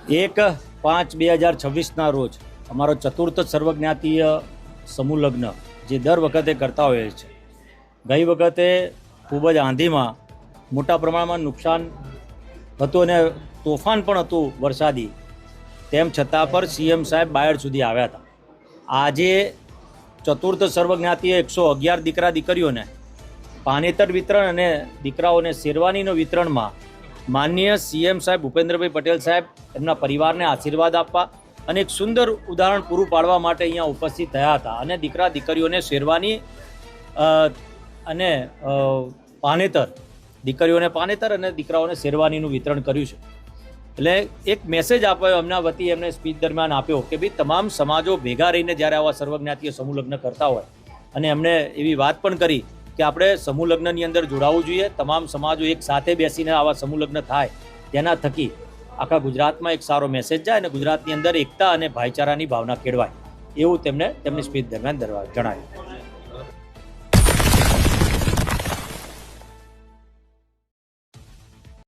1/5/2026 રોજ અમારો ચતુર્થ સર્વજ્ઞાતીય સમૂહ લગ્ન જે દર વખતે કરતા હોઈએ છે. ગઈ વખતે ખૂબ જ આંધીમાં મોટા પ્રમાણમાં નુકસાન હતું અને તોફાન પણ હતું વરસાદી, તેમ છતાં પર સીએમ સાહેબ બાયડ સુધી આવ્યા હતા. આજે ચતુર્થ સર્વજ્ઞાતીય 111 દીકરા દીકરીઓને પાનેતર વિતરણ અને દીકરાઓને શેરવાનીનો વિતરણમાં માનનીય સીએમ સાહેબ ભૂપેન્દ્રભાઈ પટેલ સાહેબ એમના પરિવારને આશીર્વાદ આપવા અને એક સુંદર ઉદાહરણ પૂરું પાડવા માટે અહીંયા ઉપસ્થિત થયા હતા અને દીકરા દીકરીઓને શેરવાની અને પાનેતર, દીકરીઓને પાનેતર અને દીકરાઓને શેરવાનીનું વિતરણ કર્યું છે. એટલે એક મેસેજ આપ્યો એમના વતી, એમને સ્પીચ દરમિયાન આપ્યો કે ભાઈ તમામ સમાજો ભેગા રહીને જ્યારે આવા સર્વજ્ઞાતીય સમૂહ લગ્ન કરતા હોય, અને એમણે એવી વાત પણ કરી કે આપણે સમૂહ લગ્નની અંદર જોડાવવું જોઈએ. તમામ સમાજો એક સાથે બેસીને આવા સમૂહ લગ્ન થાય, તેના થકી આખા ગુજરાતમાં એક સારો મેસેજ જાય અને ગુજરાતની અંદર એકતા અને ભાઈચારાની ભાવના કેળવાય, એવું તેમની સ્પીચ દરમિયાન જણાવ્યું.